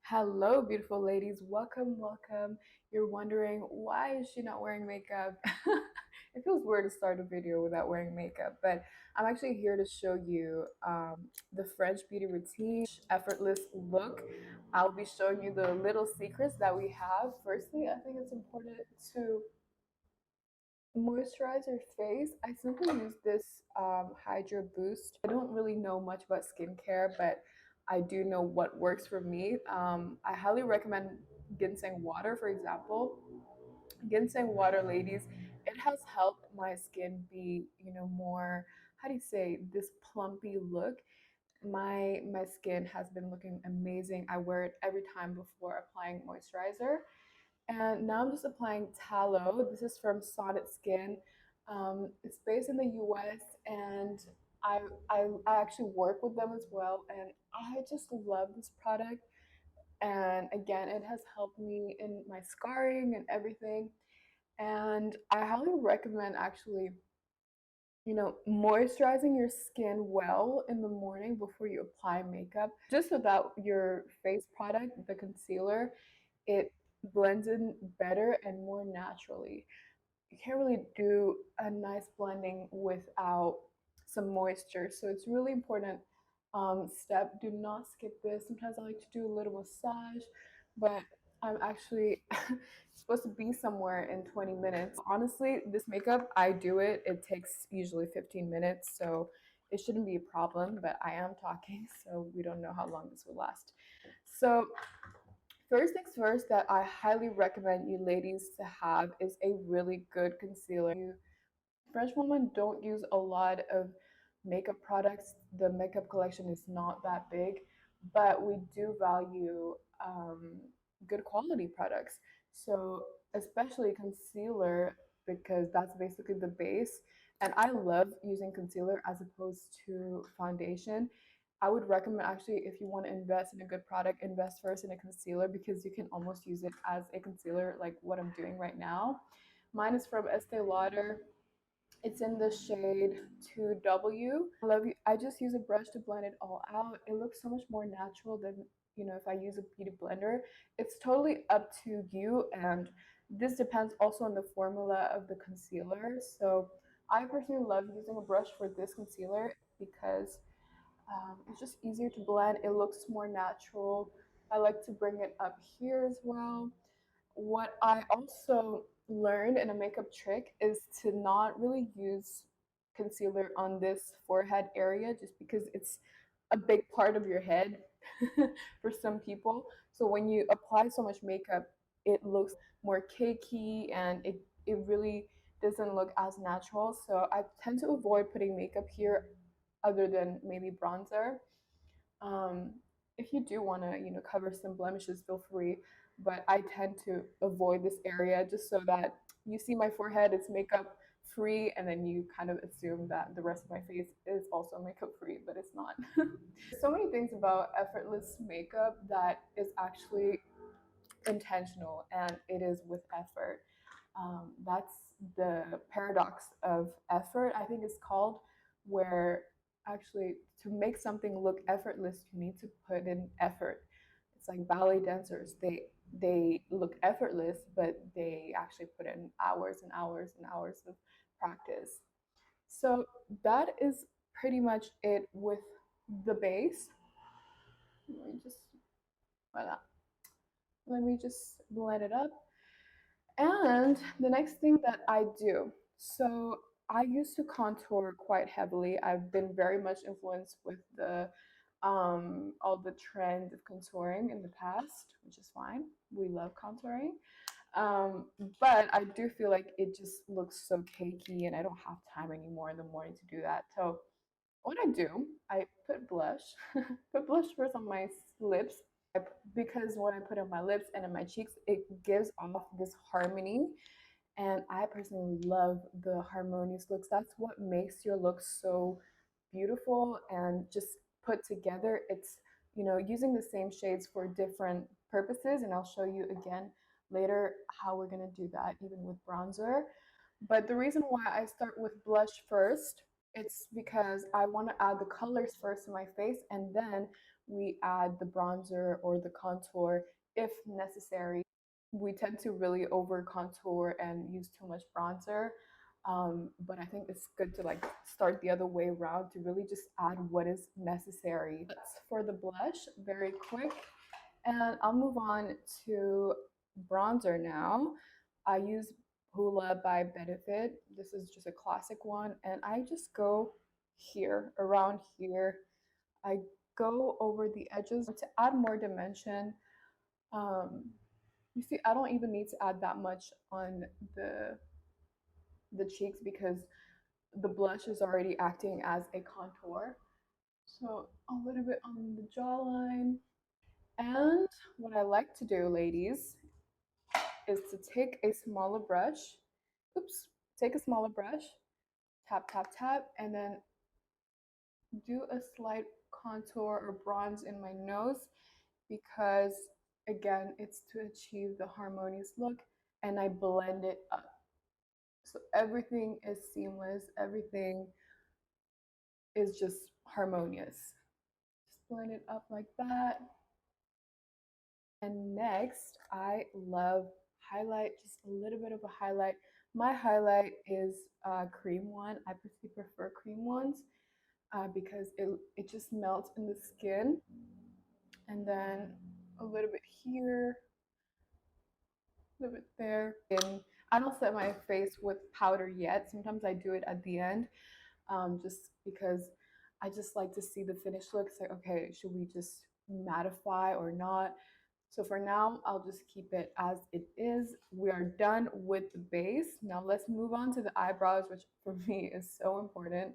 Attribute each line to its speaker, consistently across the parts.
Speaker 1: Hello, beautiful ladies. Welcome, welcome. You're wondering why is she not wearing makeup? It feels weird to start a video without wearing makeup, but I'm actually here to show you the French beauty routine, effortless look. I'll be showing you the little secrets that we have. Firstly, I think it's important to moisturize your face. I simply use this Hydra Boost. I don't really know much about skincare, but I do know what works for me. I highly recommend ginseng water, for example. Ginseng water, ladies, it has helped my skin be, more, how do you say, this plumpy look. My skin has been looking amazing. I wear it every time before applying moisturizer. And now I'm just applying tallow. This is from Sonnet Skin. It's based in the US, and I actually work with them as well. And I just love this product. And again, it has helped me in my scarring and everything. And I highly recommend actually, moisturizing your skin well in the morning before you apply makeup, just so that your face product, the concealer, it blends in better and more naturally. You can't really do a nice blending without some moisture. So it's really important step. Do not skip this. Sometimes I like to do a little massage, but I'm actually supposed to be somewhere in 20 minutes. Honestly, this makeup, I do it. It takes usually 15 minutes, so it shouldn't be a problem, but I am talking, so we don't know how long this will last. So first things first that I highly recommend you ladies to have is a really good concealer. French women don't use a lot of makeup products. The makeup collection is not that big, but we do value good quality products. So, especially concealer, because that's basically the base. And I love using concealer as opposed to foundation. I would recommend actually, if you want to invest in a good product, invest first in a concealer because you can almost use it as a concealer, like what I'm doing right now. Mine is from Estee Lauder. It's in the shade 2W. I love you. I just use a brush to blend it all out. It looks so much more natural than, if I use a beauty blender. It's totally up to you, and this depends also on the formula of the concealer. So I personally love using a brush for this concealer because it's just easier to blend. It looks more natural. I like to bring it up here as well. What I also learned in a makeup trick is to not really use concealer on this forehead area just because it's a big part of your head for some people. So when you apply so much makeup, it looks more cakey and it really doesn't look as natural. So I tend to avoid putting makeup here other than maybe bronzer. Um, if you do want to, cover some blemishes, feel free. But I tend to avoid this area just so that you see my forehead, it's makeup free, and then you kind of assume that the rest of my face is also makeup free, but it's not. So many things about effortless makeup that is actually intentional and it is with effort. That's the paradox of effort, I think it's called, where actually to make something look effortless, you need to put in effort. It's like ballet dancers, they look effortless, but they actually put in hours and hours and hours of practice. So that is pretty much it with the base. Let me just voila. Let me just blend it up. And the next thing that I do, so I used to contour quite heavily. I've been very much influenced with the all the trend of contouring in the past, which is fine. We love contouring. Um, but I do feel like it just looks so cakey and I don't have time anymore in the morning to do that. So what I do, I put blush, put blush first on my lips because when I put on my lips and in my cheeks, it gives off this harmony. And I personally love the harmonious looks. That's what makes your look so beautiful and just put together. It's, using the same shades for different purposes. And I'll show you again later how we're going to do that, even with bronzer. But the reason why I start with blush first, it's because I want to add the colors first in my face, and then we add the bronzer or the contour if necessary. We tend to really over contour and use too much bronzer. But I think it's good to like start the other way around to really just add what is necessary. That's for the blush, very quick. And I'll move on to bronzer now. I use Hoola by Benefit. This is just a classic one. And I just go here, around here. I go over the edges to add more dimension. Um, you see, I don't even need to add that much on the the cheeks because the blush is already acting as a contour. So a little bit on the jawline. And what I like to do, ladies, is to take a smaller brush. Oops, take a smaller brush, tap, tap, tap, and then do a slight contour or bronze in my nose because, again, it's to achieve the harmonious look and I blend it up. So everything is seamless, everything is just harmonious. Just blend it up like that. And next, I love highlight, just a little bit of a highlight. My highlight is cream one. I personally prefer cream ones because it just melts in the skin. And then a little bit here, a little bit there. And I don't set my face with powder yet. Sometimes I do it at the end just because I just like to see the finished look. It's like, okay, should we just mattify or not? So for now, I'll just keep it as it is. We are done with the base. Now let's move on to the eyebrows, which for me is so important.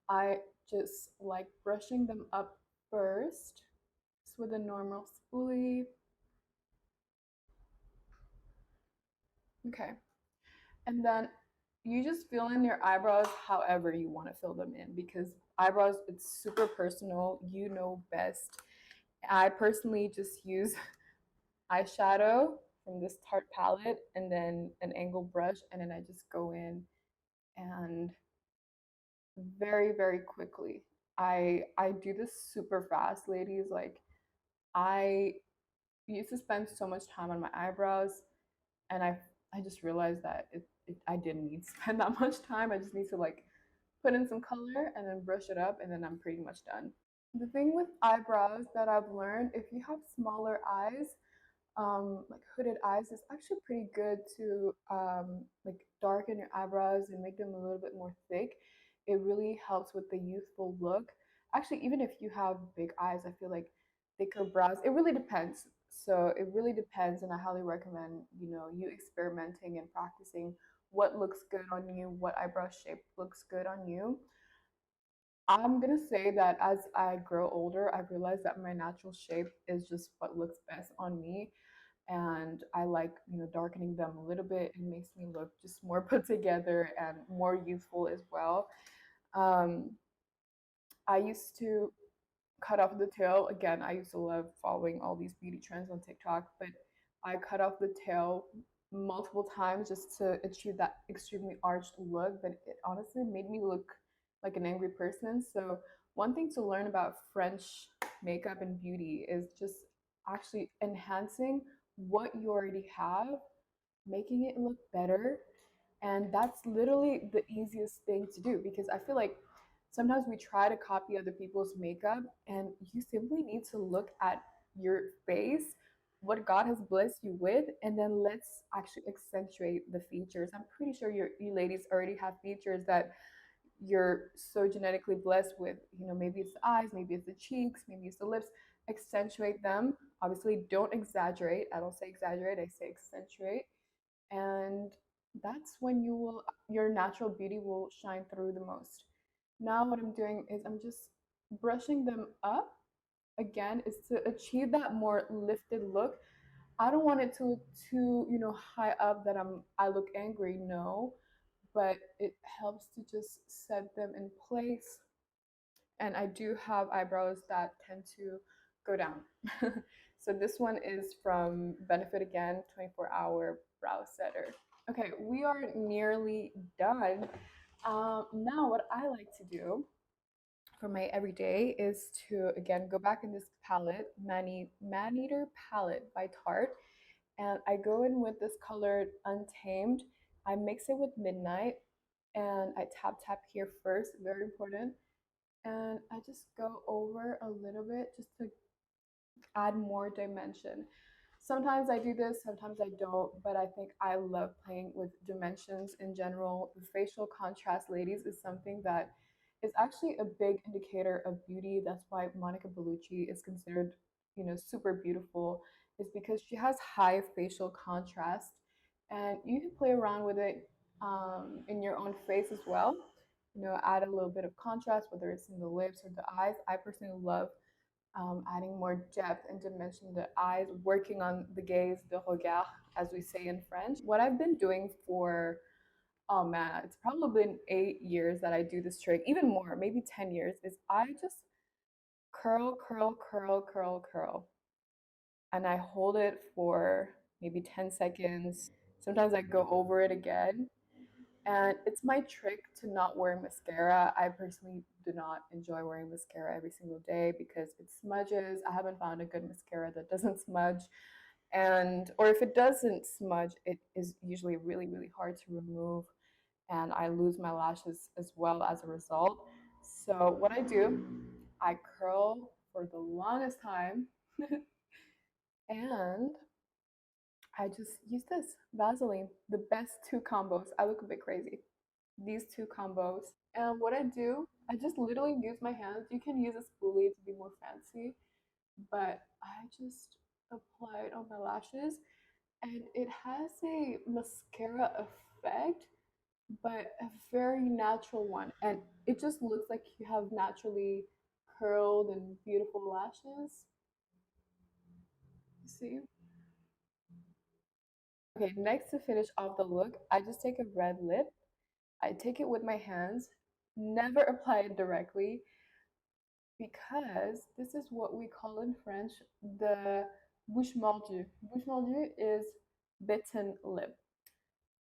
Speaker 1: I just like brushing them up first, just with a normal spoolie. Okay. And then you just fill in your eyebrows however you want to fill them in because eyebrows, it's super personal. You know best. I personally just use eyeshadow from this Tarte palette and then an angled brush, and then I just go in and very, very quickly. I do this super fast, ladies. Like I used to spend so much time on my eyebrows, and I just realized that I didn't need to spend that much time. I just need to like put in some color and then brush it up, and then I'm pretty much done. The thing with eyebrows that I've learned, if you have smaller eyes, like hooded eyes, is actually pretty good to like darken your eyebrows and make them a little bit more thick. It really helps with the youthful look. Actually, even if you have big eyes, I feel like thicker brows, it really depends. So it really depends, and I highly recommend, you experimenting and practicing what looks good on you, what eyebrow shape looks good on you. I'm gonna say that as I grow older, I've realized that my natural shape is just what looks best on me. And I like, darkening them a little bit. It makes me look just more put together and more youthful as well. Um, I used to cut off the tail. Again, I used to love following all these beauty trends on TikTok, but I cut off the tail multiple times just to achieve that extremely arched look. But it honestly made me look like an angry person. So, one thing to learn about French makeup and beauty is just actually enhancing what you already have, making it look better. And that's literally the easiest thing to do because I feel like sometimes we try to copy other people's makeup and you simply need to look at your face, what God has blessed you with, and then let's actually accentuate the features. I'm pretty sure you ladies already have features that you're so genetically blessed with. Maybe it's the eyes, maybe it's the cheeks, maybe it's the lips. Accentuate them. Obviously, don't exaggerate. I don't say exaggerate, I say accentuate. And that's when your natural beauty will shine through the most. Now what I'm doing is I'm just brushing them up. Again, is to achieve that more lifted look. I don't want it to look too, high up that I look angry, no, but it helps to just set them in place. And I do have eyebrows that tend to go down. So this one is from Benefit again, 24-hour brow setter. Okay, we are nearly done. Now what I like to do for my everyday is to again go back in this palette, Maneater palette by Tarte, and I go in with this color Untamed. I mix it with Midnight, and I tap here first, very important, and I just go over a little bit just to add more dimension. Sometimes I do this, sometimes I don't, but I think I love playing with dimensions in general. The facial contrast, ladies, is something that is actually a big indicator of beauty. That's why Monica Bellucci is considered, super beautiful, is because she has high facial contrast, and you can play around with it in your own face as well. Add a little bit of contrast, whether it's in the lips or the eyes. I personally love adding more depth and dimension to the eyes, working on the gaze, the regard, as we say in French. What I've been doing for, oh man, it's probably been 8 years that I do this trick, even more, maybe 10 years, is I just curl, curl, curl, curl, curl. And I hold it for maybe 10 seconds. Sometimes I go over it again. And it's my trick to not wear mascara. I personally do not enjoy wearing mascara every single day because it smudges. I haven't found a good mascara that doesn't smudge. And or if it doesn't smudge, it is usually really, really hard to remove. And I lose my lashes as well as a result. So what I do, I curl for the longest time and I just use this Vaseline, the best two combos. I look a bit crazy. These two combos. And what I do, I just literally use my hands. You can use a spoolie to be more fancy, but I just apply it on my lashes and it has a mascara effect, but a very natural one. And it just looks like you have naturally curled and beautiful lashes. You see? Okay, next to finish off the look, I just take a red lip. I take it with my hands, never apply it directly because this is what we call in French the bouche mordue. Bouche mordue is bitten lip.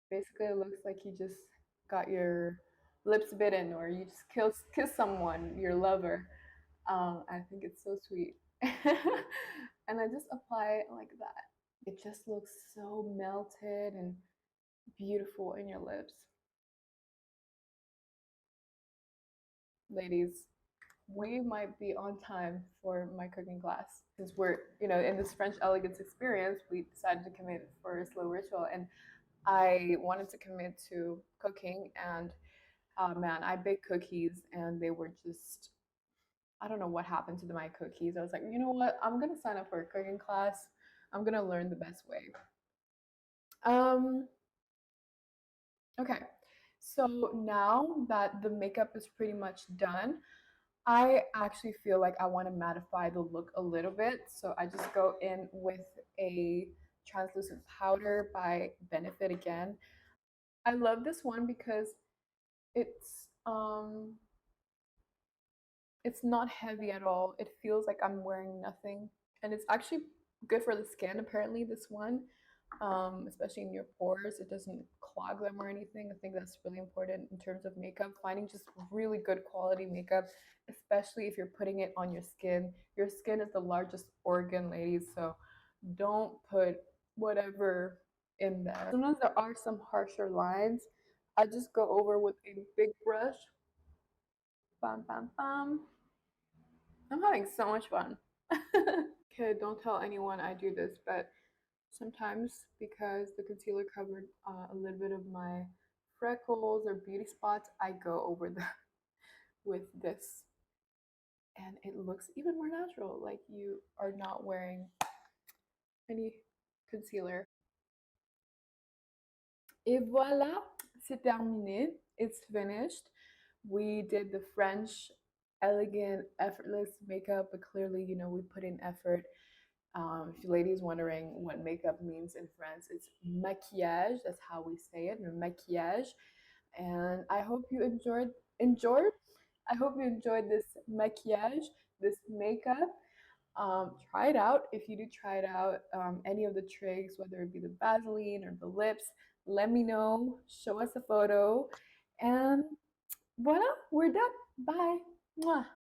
Speaker 1: Basically, it looks like you just got your lips bitten or you just kiss someone, your lover. I think it's so sweet. And I just apply it like that. It just looks so melted and beautiful in your lips. Ladies, we might be on time for my cooking class since we're, in this French elegance experience, we decided to commit for a slow ritual and I wanted to commit to cooking and man, I baked cookies and they were just, I don't know what happened to my cookies. I was like, you know what? I'm going to sign up for a cooking class. I'm going to learn the best way. Um, okay. So now that the makeup is pretty much done, I actually feel like I want to mattify the look a little bit. So I just go in with a translucent powder by Benefit again. I love this one because it's not heavy at all. It feels like I'm wearing nothing. And it's actually good for the skin, apparently, this one, especially in your pores. It doesn't clog them or anything. I think that's really important in terms of makeup. Finding just really good quality makeup, especially if you're putting it on your skin. Your skin is the largest organ, ladies, so don't put whatever in there. Sometimes there are some harsher lines. I just go over with a big brush. Bam, bam, bam. I'm having so much fun. Okay, don't tell anyone I do this, but sometimes because the concealer covered a little bit of my freckles or beauty spots, I go over the with this and it looks even more natural, like you are not wearing any concealer. Et voilà, c'est terminé. It's finished. We did the French elegant, effortless makeup, but clearly, we put in effort. If you ladies wondering what makeup means in France, it's maquillage. That's how we say it, maquillage. And I hope you enjoyed. I hope you enjoyed this maquillage, this makeup. Try it out. If you do try it out, any of the tricks, whether it be the Vaseline or the lips, let me know. Show us a photo. And voila, we're done. Bye. Mwah.